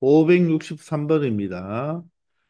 563번입니다.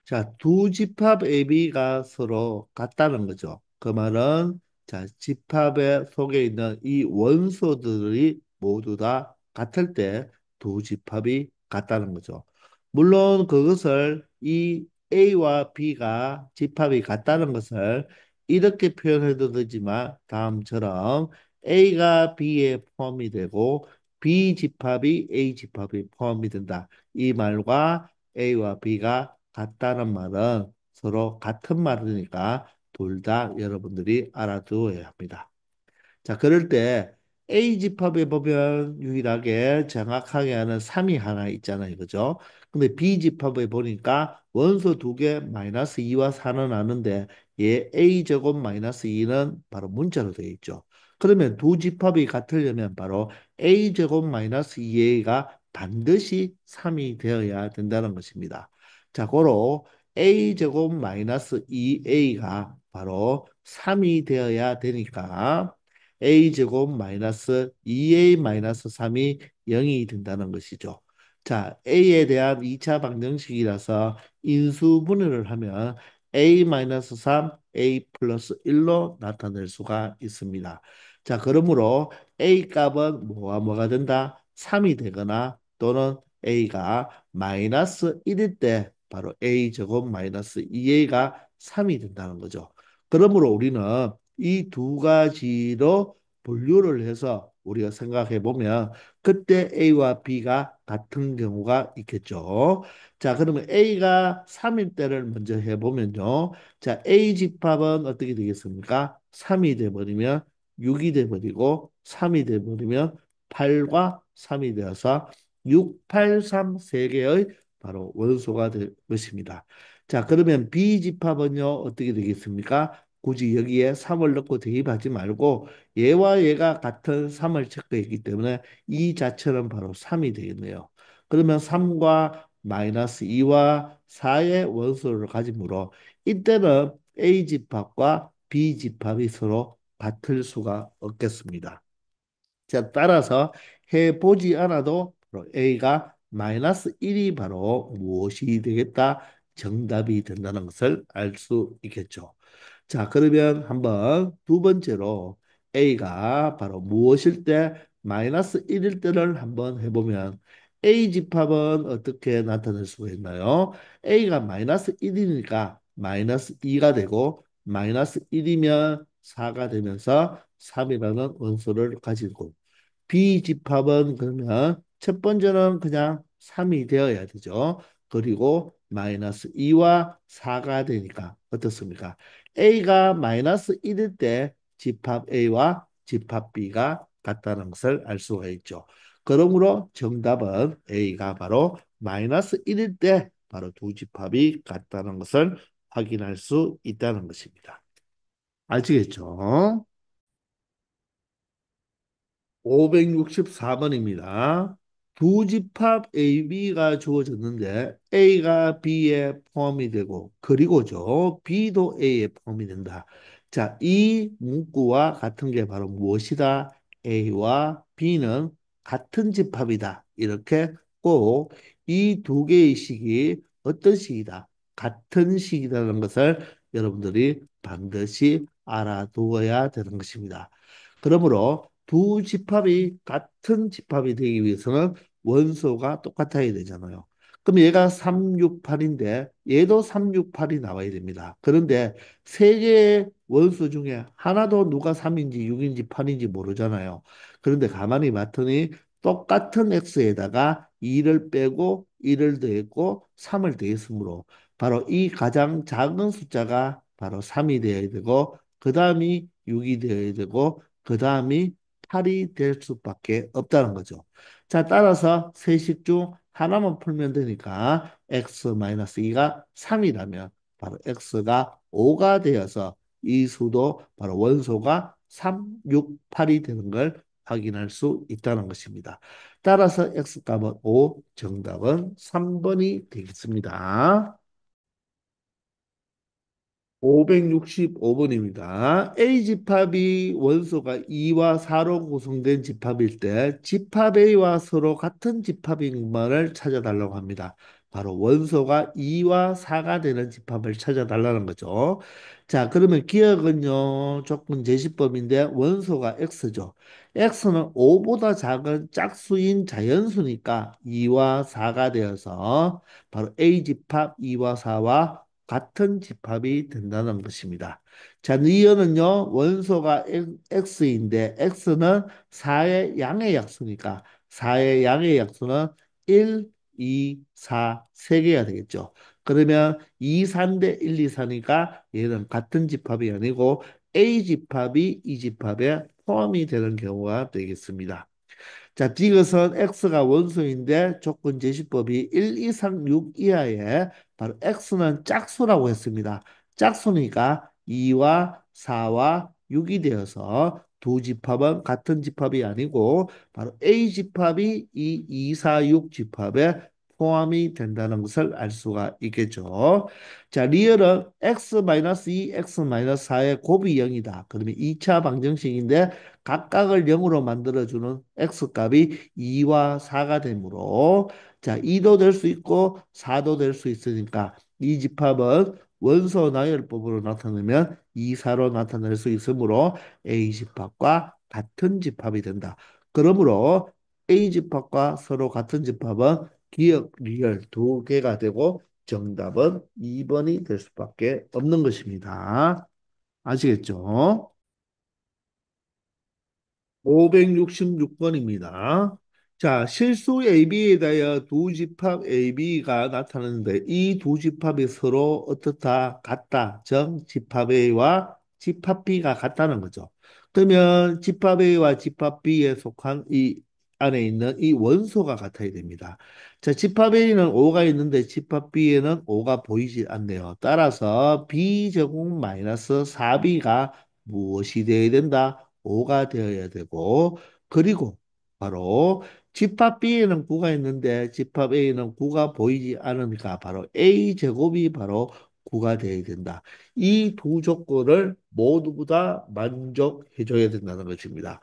자, 두 집합 AB가 서로 같다는 거죠. 그 말은, 자, 집합의 속에 있는 이 원소들이 모두 다 같을 때 두 집합이 같다는 거죠. 물론 그것을 이 A와 B가 집합이 같다는 것을 이렇게 표현해도 되지만 다음처럼 A가 B에 포함이 되고 B 집합이 A 집합이 포함이 된다. 이 말과 A와 B가 같다는 말은 서로 같은 말이니까 둘 다 여러분들이 알아두어야 합니다. 자, 그럴 때 A 집합에 보면 유일하게 정확하게 하는 3이 하나 있잖아요. 그죠? 근데 B 집합에 보니까 원소 두 개 마이너스 2와 4는 아는데 얘 A 제곱 마이너스 2는 바로 문자로 되어 있죠. 그러면 두 집합이 같으려면 바로 A 제곱 마이너스 2A가 반드시 3이 되어야 된다는 것입니다. 자, 고로 A 제곱 마이너스 2A가 바로 3이 되어야 되니까 a제곱 마이너스 2a 마이너스 3이 0이 된다는 것이죠. 자, a에 대한 2차 방정식이라서 인수분해를 하면 a 마이너스 3, a 플러스 1로 나타낼 수가 있습니다. 자, 그러므로 a 값은 뭐가 뭐가 된다? 3이 되거나 또는 a가 마이너스 1일 때 바로 a 제곱 마이너스 2a가 3이 된다는 거죠. 그러므로 우리는 이 두 가지로 분류를 해서 우리가 생각해 보면 그때 A와 B가 같은 경우가 있겠죠. 자, 그러면 A가 3일 때를 먼저 해보면요. 자, A 집합은 어떻게 되겠습니까? 3이 돼버리면 6이 돼버리고 3이 돼버리면 8과 3이 되어서 6, 8, 3 세 개의 바로 원소가 될 것입니다. 자, 그러면 B 집합은요, 어떻게 되겠습니까? 굳이 여기에 3을 넣고 대입하지 말고 얘와 얘가 같은 3을 체크했기 때문에 이 자체는 바로 3이 되겠네요. 그러면 3과 마이너스 2와 4의 원소를 가지므로 이때는 A 집합과 B 집합이 서로 같을 수가 없겠습니다. 자, 따라서 해보지 않아도 바로 A가 마이너스 1이 바로 무엇이 되겠다? 정답이 된다는 것을 알 수 있겠죠. 자, 그러면 한번 두 번째로 A가 바로 무엇일 때 마이너스 1일 때를 한번 해보면 A 집합은 어떻게 나타낼 수가 있나요? A가 마이너스 1이니까 마이너스 2가 되고 마이너스 1이면 4가 되면서 3이라는 원소를 가지고 B집합은 그러면 첫 번째는 그냥 3이 되어야 되죠. 그리고 마이너스 2와 4가 되니까 어떻습니까? A가 마이너스 1일 때 집합 A와 집합 B가 같다는 것을 알 수가 있죠. 그러므로 정답은 A가 바로 마이너스 1일 때 바로 두 집합이 같다는 것을 확인할 수 있다는 것입니다. 아시겠죠? 564번입니다. 두 집합 AB가 주어졌는데 A가 B에 포함이 되고 그리고죠 B도 A에 포함이 된다. 자, 이 문구와 같은 게 바로 무엇이다? A와 B는 같은 집합이다. 이렇게 꼭 이 두 개의 식이 어떤 식이다? 같은 식이라는 것을 여러분들이 반드시 알아두어야 되는 것입니다. 그러므로 두 집합이 같은 집합이 되기 위해서는 원소가 똑같아야 되잖아요. 그럼 얘가 368인데 얘도 368이 나와야 됩니다. 그런데 세 개의 원소 중에 하나도 누가 3인지 6인지 8인지 모르잖아요. 그런데 가만히 봤더니 똑같은 x에다가 2를 빼고 1을 더했고 3을 더했으므로 바로 이 가장 작은 숫자가 바로 3이 되어야 되고 그 다음이 6이 되어야 되고 그 다음이 8이 될 수밖에 없다는 거죠. 자, 따라서 세식 중 하나만 풀면 되니까 x-2가 3이라면 바로 x가 5가 되어서 이 수도 바로 원소가 3, 6, 8이 되는 걸 확인할 수 있다는 것입니다. 따라서 x값은 5, 정답은 3번이 되겠습니다. 565번입니다. A 집합이 원소가 2와 4로 구성된 집합일 때 집합 A와 서로 같은 집합인 것을 찾아달라고 합니다. 바로 원소가 2와 4가 되는 집합을 찾아달라는 거죠. 자, 그러면 기억은요, 조건 제시법인데 원소가 X죠. X는 5보다 작은 짝수인 자연수니까 2와 4가 되어서 바로 A 집합 2와 4와 같은 집합이 된다는 것입니다. 자, 니은은요, 원소가 x인데, x는 4의 양의 약수니까, 4의 양의 약수는 1, 2, 4, 3개가 되겠죠. 그러면 2, 4인데 1, 2, 4니까 얘는 같은 집합이 아니고 A 집합이 이 집합에 포함이 되는 경우가 되겠습니다. 자, 디귿은 x가 원소인데 조건 제시법이 1 이상 6 이하에 바로 x는 짝수라고 했습니다. 짝수니까 2와 4와 6이 되어서 두 집합은 같은 집합이 아니고 바로 A 집합이 이 2, 4, 6 집합에 포함이 된다는 것을 알 수가 있겠죠. 자, 리얼은 x-2, x-4의 곱이 0이다. 그러면 2차 방정식인데 각각을 0으로 만들어주는 x값이 2와 4가 되므로 자 2도 될 수 있고 4도 될 수 있으니까 이 집합은 원소 나열법으로 나타내면 2, 4로 나타낼 수 있으므로 A 집합과 같은 집합이 된다. 그러므로 A 집합과 서로 같은 집합은 기억, 리얼 두 개가 되고 정답은 2번이 될 수밖에 없는 것입니다. 아시겠죠? 566번입니다. 자, 실수 AB에 대하여 두 집합 AB가 나타나는데 이 두 집합이 서로 어떻다, 같다, 정 집합 A와 집합 B가 같다는 거죠. 그러면 집합 A와 집합 B에 속한 이 안에 있는 이 원소가 같아야 됩니다. 자, 집합 A는 5가 있는데 집합 B에는 5가 보이지 않네요. 따라서 B제곱 마이너스 4B가 무엇이 되어야 된다? 5가 되어야 되고 그리고 바로 집합 B에는 9가 있는데 집합 A는 9가 보이지 않으니까 바로 A 제곱이 바로 9가 되어야 된다. 이 두 조건을 모두 다 만족해 줘야 된다는 것입니다.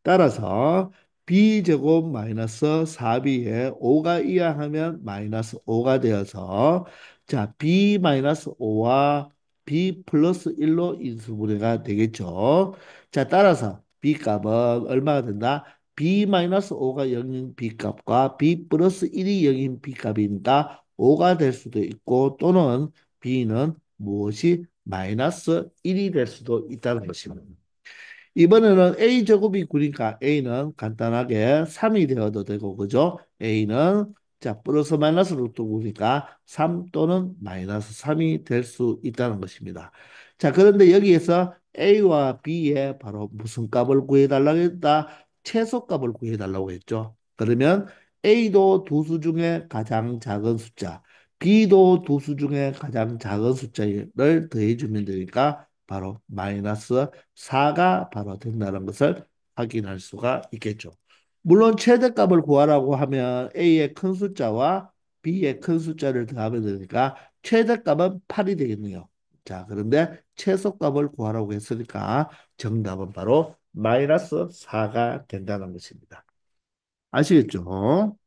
따라서 b제곱 마이너스 4b에 5가 이하하면 마이너스 5가 되어서 자 b 마이너스 5와 b 플러스 1로 인수분해가 되겠죠. 자 따라서 b 값은 얼마가 된다? b 마이너스 5가 0인 b 값과 b 플러스 1이 0인 b 값이니까 5가 될 수도 있고 또는 b는 무엇이 마이너스 1이 될 수도 있다는 것입니다. 이번에는 A 제곱이 9니까 A는 간단하게 3이 되어도 되고, 그죠? A는 자, 플러스 마이너스 루트 9니까 3 또는 마이너스 3이 될 수 있다는 것입니다. 자, 그런데 여기에서 A와 B에 바로 무슨 값을 구해달라고 했다? 최소값을 구해달라고 했죠. 그러면 A도 두 수 중에 가장 작은 숫자, B도 두 수 중에 가장 작은 숫자를 더해주면 되니까 바로 마이너스 4가 바로 된다는 것을 확인할 수가 있겠죠. 물론 최대값을 구하라고 하면 A의 큰 숫자와 B의 큰 숫자를 더하면 되니까 최대값은 8이 되겠네요. 자, 그런데 최소값을 구하라고 했으니까 정답은 바로 마이너스 4가 된다는 것입니다. 아시겠죠?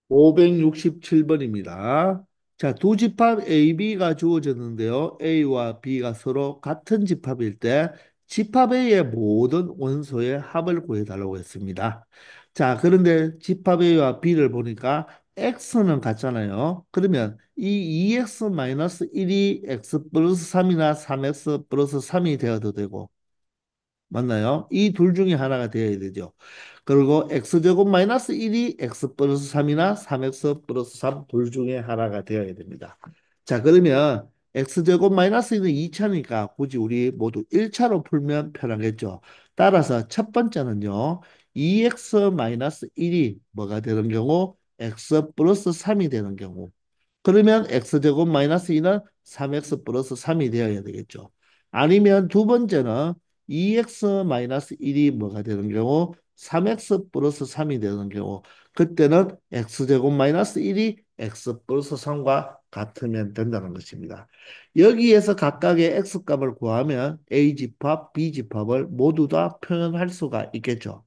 567번입니다. 자, 두 집합 AB가 주어졌는데요. A와 B가 서로 같은 집합일 때 집합 A의 모든 원소의 합을 구해달라고 했습니다. 자, 그런데 집합 A와 B를 보니까 X는 같잖아요. 그러면 이 2X-1이 X 플러스 3이나 3X 플러스 3이 되어도 되고 맞나요? 이 둘 중에 하나가 되어야 되죠. 그리고 x제곱 마이너스 1이 x 플러스 3이나 3x 플러스 3 둘 중에 하나가 되어야 됩니다. 자, 그러면 x제곱 마이너스 1은 2차니까 굳이 우리 모두 1차로 풀면 편하겠죠. 따라서 첫 번째는요. 2x 마이너스 1이 뭐가 되는 경우? x 플러스 3이 되는 경우. 그러면 x제곱 마이너스 2는 3x 플러스 3이 되어야 되겠죠. 아니면 두 번째는 2x 마이너스 1이 뭐가 되는 경우 3x 플러스 3이 되는 경우 그때는 x제곱 마이너스 1이 x 플러스 3과 같으면 된다는 것입니다. 여기에서 각각의 X값을 구하면 A집합, B집합을 모두 다 표현할 수가 있겠죠.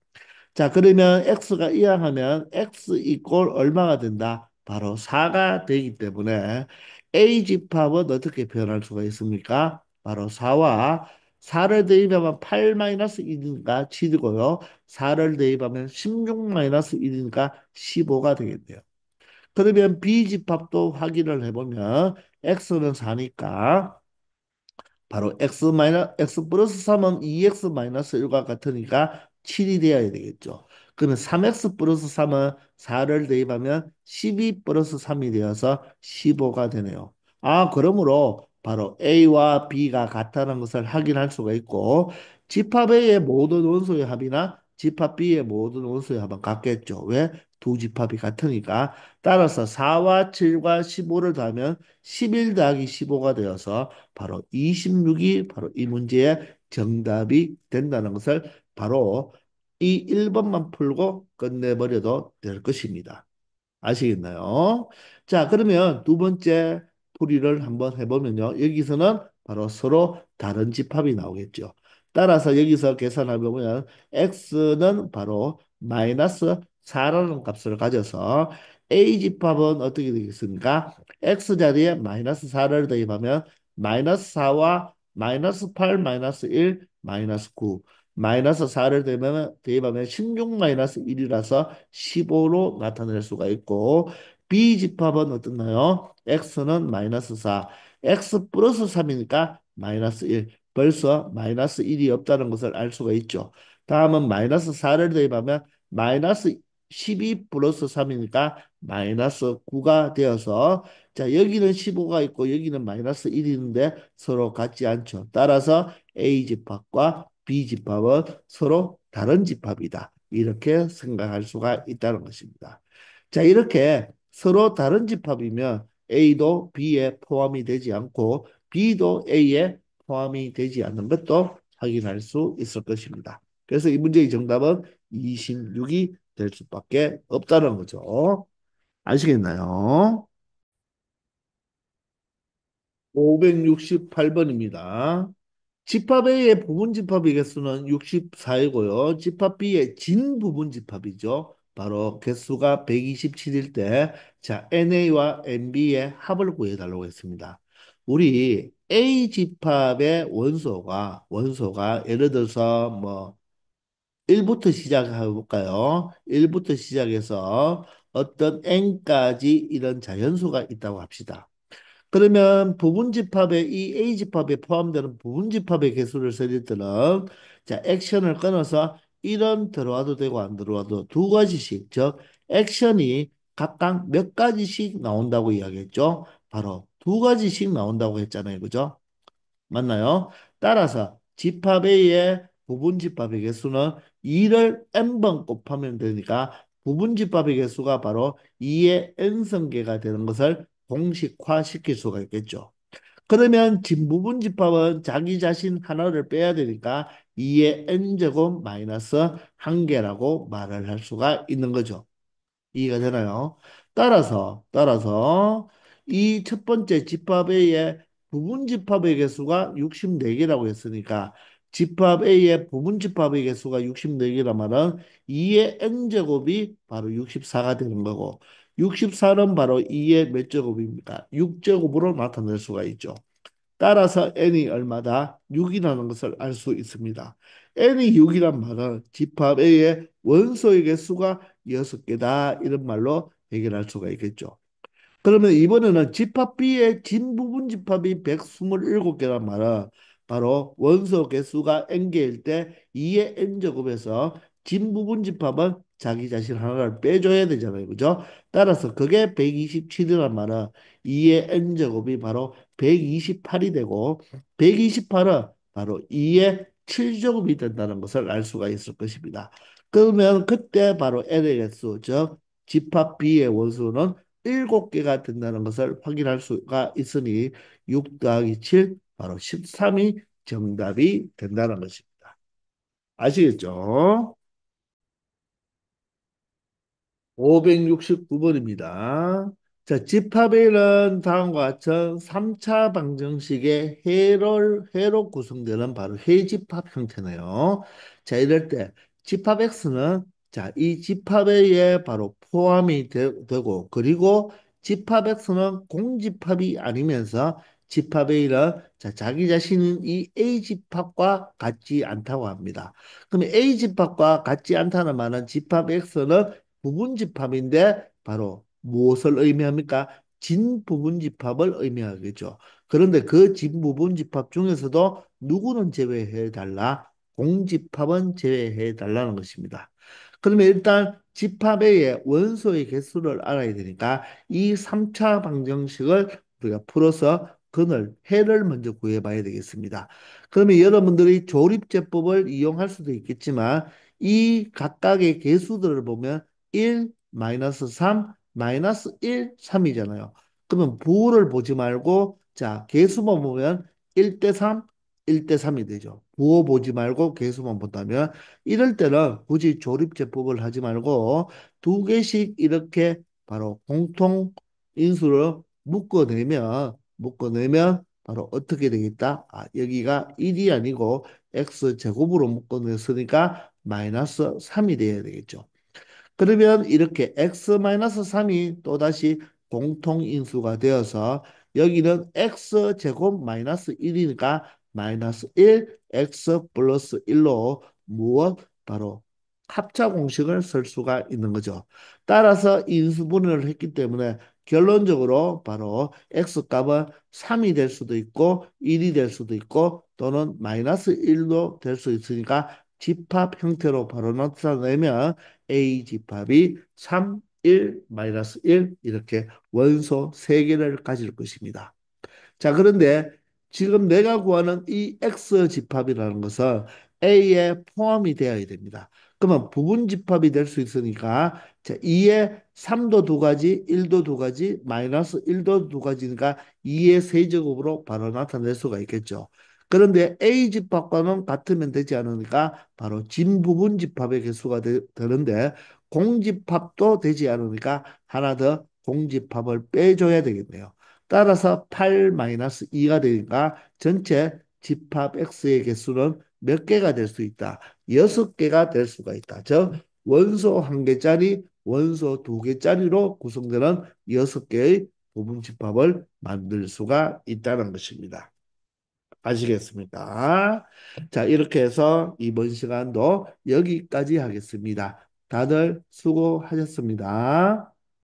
자, 그러면 x가 이항하면 x 이꼴 얼마가 된다? 바로 4가 되기 때문에 a 집합은 어떻게 표현할 수가 있습니까? 바로 4와 4를 대입하면 8 1이니까 7이고요. 4를 대입하면 16 1이니까 15가 되겠네요. 그러면 b 집합도 확인을 해보면 x는 4니까 바로 x 플러스 3은 2x 마이너스 1과 같으니까 7이 되어야 되겠죠. 그러면 3x 플러스 3은 4를 대입하면 12 플러스 3이 되어서 15가 되네요. 아, 그러므로 바로 A와 B가 같다는 것을 확인할 수가 있고 집합 A의 모든 원소의 합이나 집합 B의 모든 원소의 합은 같겠죠. 왜? 두 집합이 같으니까. 따라서 4와 7과 15를 더하면 11 더하기 15가 되어서 바로 26이 바로 이 문제의 정답이 된다는 것을 바로 이 1번만 풀고 끝내버려도 될 것입니다. 아시겠나요? 자, 그러면 두 번째 풀이를 한번 해보면요. 여기서는 바로 서로 다른 집합이 나오겠죠. 따라서 여기서 계산해 보면 x는 바로 마이너스 4라는 값을 가져서 a 집합은 어떻게 되겠습니까? x 자리에 마이너스 4를 대입하면 마이너스 4와 마이너스 8 마이너스 1 마이너스 9 마이너스 4를 대입하면 16 마이너스 1이라서 15로 나타낼 수가 있고 B집합은 어떻나요? X는 마이너스 4, X 플러스 3이니까 마이너스 1. 벌써 마이너스 1이 없다는 것을 알 수가 있죠. 다음은 마이너스 4를 대입하면 마이너스 12 플러스 3이니까 마이너스 9가 되어서 자 여기는 15가 있고 여기는 마이너스 1이 있는데 서로 같지 않죠. 따라서 A집합과 B집합은 서로 다른 집합이다. 이렇게 생각할 수가 있다는 것입니다. 자, 이렇게 서로 다른 집합이면 A도 B에 포함이 되지 않고 B도 A에 포함이 되지 않는 것도 확인할 수 있을 것입니다. 그래서 이 문제의 정답은 26이 될 수밖에 없다는 거죠. 아시겠나요? 568번입니다. 집합 A의 부분 집합의 개수는 64이고요. 집합 B의 진 부분 집합이죠. 바로 개수가 127일 때, 자, NA와 NB의 합을 구해달라고 했습니다. 우리 A 집합의 원소가 예를 들어서 뭐 1부터 시작해 볼까요? 1부터 시작해서 어떤 N까지 이런 자연수가 있다고 합시다. 그러면 부분집합에 이 A집합에 포함되는 부분집합의 개수를 세릴 때는 자 액션을 끊어서 1은 들어와도 되고 안 들어와도 두 가지씩 즉 액션이 각각 몇 가지씩 나온다고 이야기했죠. 바로 두 가지씩 나온다고 했잖아요. 그죠? 맞나요? 따라서 집합 A의 부분집합의 개수는 2를 n번 곱하면 되니까 부분집합의 개수가 바로 2의 n성계가 되는 것을 공식화시킬 수가 있겠죠. 그러면 진부분 집합은 자기 자신 하나를 빼야 되니까 2의 n제곱 마이너스 1개라고 말을 할 수가 있는 거죠. 이해가 되나요? 따라서 이 첫 번째 집합 A의 부분 집합의 개수가 64개라고 했으니까 집합 A의 부분 집합의 개수가 64개라 말은 2의 n제곱이 바로 64가 되는 거고 64는 바로 2의 몇 제곱입니까? 6제곱으로 나타낼 수가 있죠. 따라서 n이 얼마다? 6이라는 것을 알 수 있습니다. n이 6이란 말은 집합 A의 원소의 개수가 6개다 이런 말로 해결할 수가 있겠죠. 그러면 이번에는 집합 B의 진 부분 집합이 127개란 말은 바로 원소 개수가 n개일 때 2의 n제곱에서 진 부분 집합은 자기 자신 하나를 빼줘야 되잖아요. 그죠? 따라서 그게 127이란 말은 2의 n제곱이 바로 128이 되고 128은 바로 2의 7제곱이 된다는 것을 알 수가 있을 것입니다. 그러면 그때 바로 n의 개수, 즉 집합 B의 원수는 7개가 된다는 것을 확인할 수가 있으니 6 더하기 7 바로 13이 정답이 된다는 것입니다. 아시겠죠? 569번입니다. 자, 집합에는 다음과 같은 3차 방정식의 해로 구성되는 바로 해집합 형태네요. 자, 이럴 때 집합 X는 자, 이 집합에 바로 포함이 되고 그리고 집합 X는 공집합이 아니면서 집합 A는 자, 자기 자신은 이 A 집합과 같지 않다고 합니다. 그러면 A 집합과 같지 않다는 말은 집합 X는 부분 집합인데 바로 무엇을 의미합니까? 진부분집합을 의미하겠죠. 그런데 그 진부분집합 중에서도 누구는 제외해 달라? 공집합은 제외해 달라는 것입니다. 그러면 일단 집합의 원소의 개수를 알아야 되니까 이 3차 방정식을 우리가 풀어서 근을, 해를 먼저 구해봐야 되겠습니다. 그러면 여러분들이 조립제법을 이용할 수도 있겠지만 이 각각의 개수들을 보면 1, 마이너스 3, 마이너스 1, 3이잖아요. 그러면 부호를 보지 말고 자 개수만 보면 1대 3, 1대 3이 되죠. 부호 보지 말고 개수만 본다면 이럴 때는 굳이 조립제법을 하지 말고 두 개씩 이렇게 바로 공통 인수를 묶어내면 바로 어떻게 되겠다? 아, 여기가 1이 아니고 x 제곱으로 묶어냈으니까 마이너스 3이 돼야 되겠죠. 그러면 이렇게 x-3이 또다시 공통인수가 되어서 여기는 x제곱 마이너스 1이니까 마이너스 1, x 플러스 1로 무엇? 바로 합차 공식을 쓸 수가 있는 거죠. 따라서 인수분해를 했기 때문에 결론적으로 바로 x값은 3이 될 수도 있고 1이 될 수도 있고 또는 마이너스 1도 될 수 있으니까 집합 형태로 바로 나타내면 A 집합이 3, 1, 마이너스 1 이렇게 원소 세개를 가질 것입니다. 자, 그런데 지금 내가 구하는 이 X 집합이라는 것은 A에 포함이 되어야 됩니다. 그러면 부분 집합이 될 수 있으니까 자, 2에 3도 두 가지, 1도 두 가지, 마이너스 1도 두 가지니까 2의 세제곱으로 바로 나타낼 수가 있겠죠. 그런데 A 집합과는 같으면 되지 않으니까 바로 진부분 집합의 개수가 되는데 공집합도 되지 않으니까 하나 더 공집합을 빼줘야 되겠네요. 따라서 8-2가 되니까 전체 집합 X의 개수는 몇 개가 될 수 있다? 6개가 될 수가 있다. 즉 원소 한 개짜리, 원소 두 개짜리로 구성되는 6개의 부분 집합을 만들 수가 있다는 것입니다. 아시겠습니까? 자, 이렇게 해서 이번 시간도 여기까지 하겠습니다. 다들 수고하셨습니다.